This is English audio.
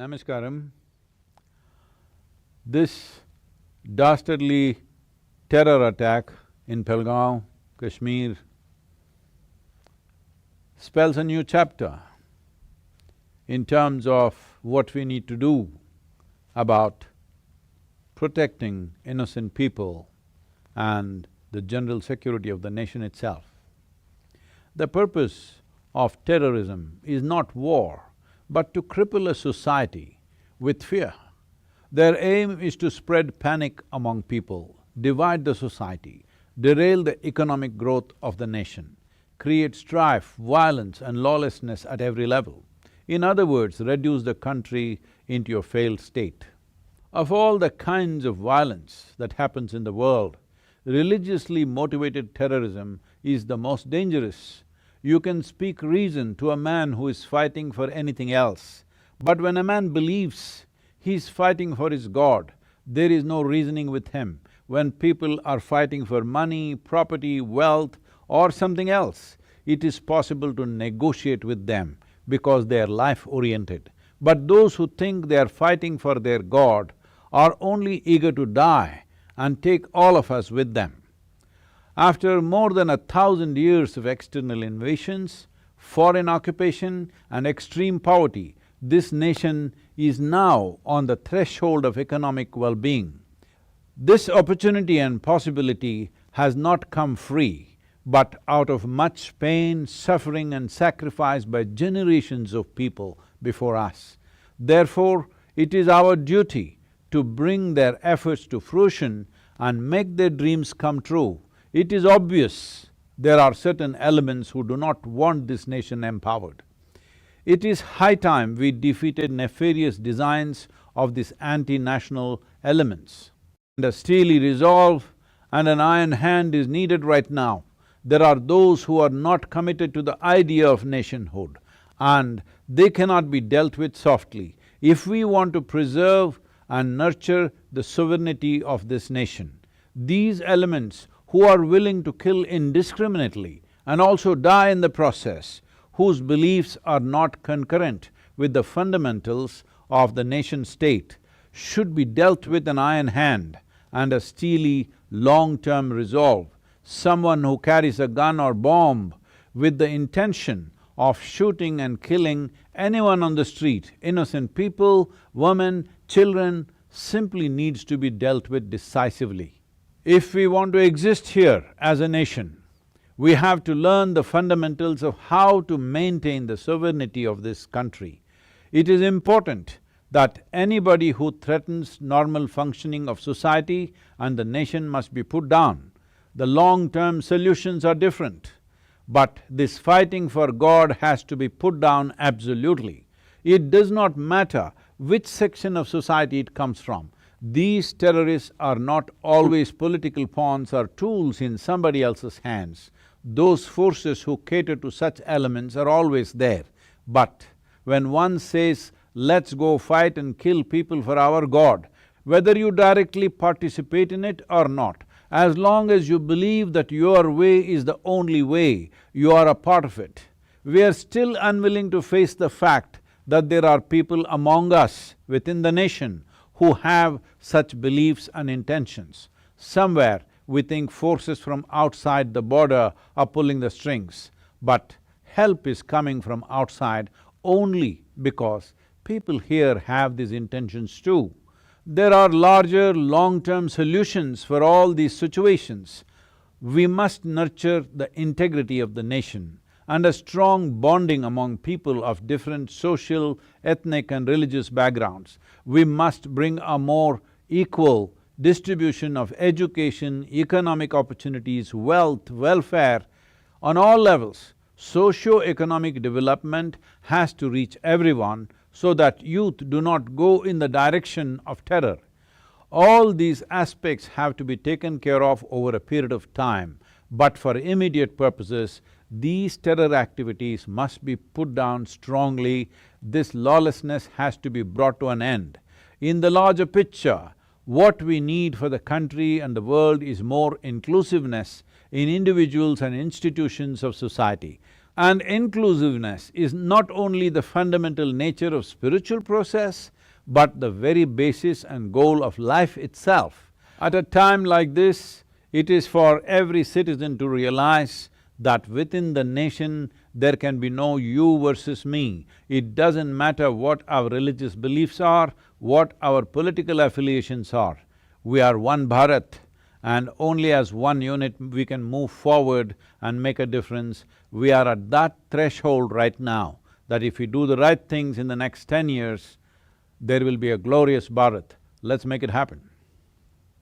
Namaskaram. This dastardly terror attack in Pelgaon, Kashmir, spells a new chapter in terms of what we need to do about protecting innocent people and the general security of the nation itself. The purpose of terrorism is not war, but to cripple a society with fear. Their aim is to spread panic among people, divide the society, derail the economic growth of the nation, create strife, violence and lawlessness at every level. In other words, reduce the country into a failed state. Of all the kinds of violence that happens in the world, religiously motivated terrorism is the most dangerous. You can speak reason to a man who is fighting for anything else, but when a man believes he's fighting for his God, there is no reasoning with him. When people are fighting for money, property, wealth or something else, it is possible to negotiate with them because they are life-oriented. But those who think they are fighting for their God are only eager to die and take all of us with them. After more than 1,000 years of external invasions, foreign occupation and extreme poverty, this nation is now on the threshold of economic well-being. This opportunity and possibility has not come free, but out of much pain, suffering and sacrifice by generations of people before us. Therefore, it is our duty to bring their efforts to fruition and make their dreams come true. It is obvious there are certain elements who do not want this nation empowered. It is high time we defeated nefarious designs of these anti-national elements. And a steely resolve and an iron hand is needed right now. There are those who are not committed to the idea of nationhood, and they cannot be dealt with softly. If we want to preserve and nurture the sovereignty of this nation, these elements who are willing to kill indiscriminately and also die in the process, whose beliefs are not concurrent with the fundamentals of the nation-state, should be dealt with an iron hand and a steely, long-term resolve. Someone who carries a gun or bomb with the intention of shooting and killing anyone on the street, innocent people, women, children, simply needs to be dealt with decisively. If we want to exist here as a nation, we have to learn the fundamentals of how to maintain the sovereignty of this country. It is important that anybody who threatens normal functioning of society and the nation must be put down. The long-term solutions are different, but this fighting for God has to be put down absolutely. It does not matter which section of society it comes from. These terrorists are not always political pawns or tools in somebody else's hands. Those forces who cater to such elements are always there. But when one says, let's go fight and kill people for our God, whether you directly participate in it or not, as long as you believe that your way is the only way, you are a part of it. We are still unwilling to face the fact that there are people among us within the nation who have such beliefs and intentions. Somewhere we think forces from outside the border are pulling the strings, but help is coming from outside only because people here have these intentions too. There are larger, long-term solutions for all these situations. We must nurture the integrity of the nation and a strong bonding among people of different social, ethnic and religious backgrounds. We must bring a more equal distribution of education, economic opportunities, wealth, welfare on all levels. Socio-economic development has to reach everyone so that youth do not go in the direction of terror. All these aspects have to be taken care of over a period of time, but for immediate purposes, these terror activities must be put down strongly. This lawlessness has to be brought to an end. In the larger picture, what we need for the country and the world is more inclusiveness in individuals and institutions of society. And inclusiveness is not only the fundamental nature of spiritual process, but the very basis and goal of life itself. At a time like this, it is for every citizen to realize that within the nation, there can be no you versus me. It doesn't matter what our religious beliefs are, what our political affiliations are. We are one Bharat, and only as one unit we can move forward and make a difference. We are at that threshold right now, that if we do the right things in the next 10 years, there will be a glorious Bharat. Let's make it happen.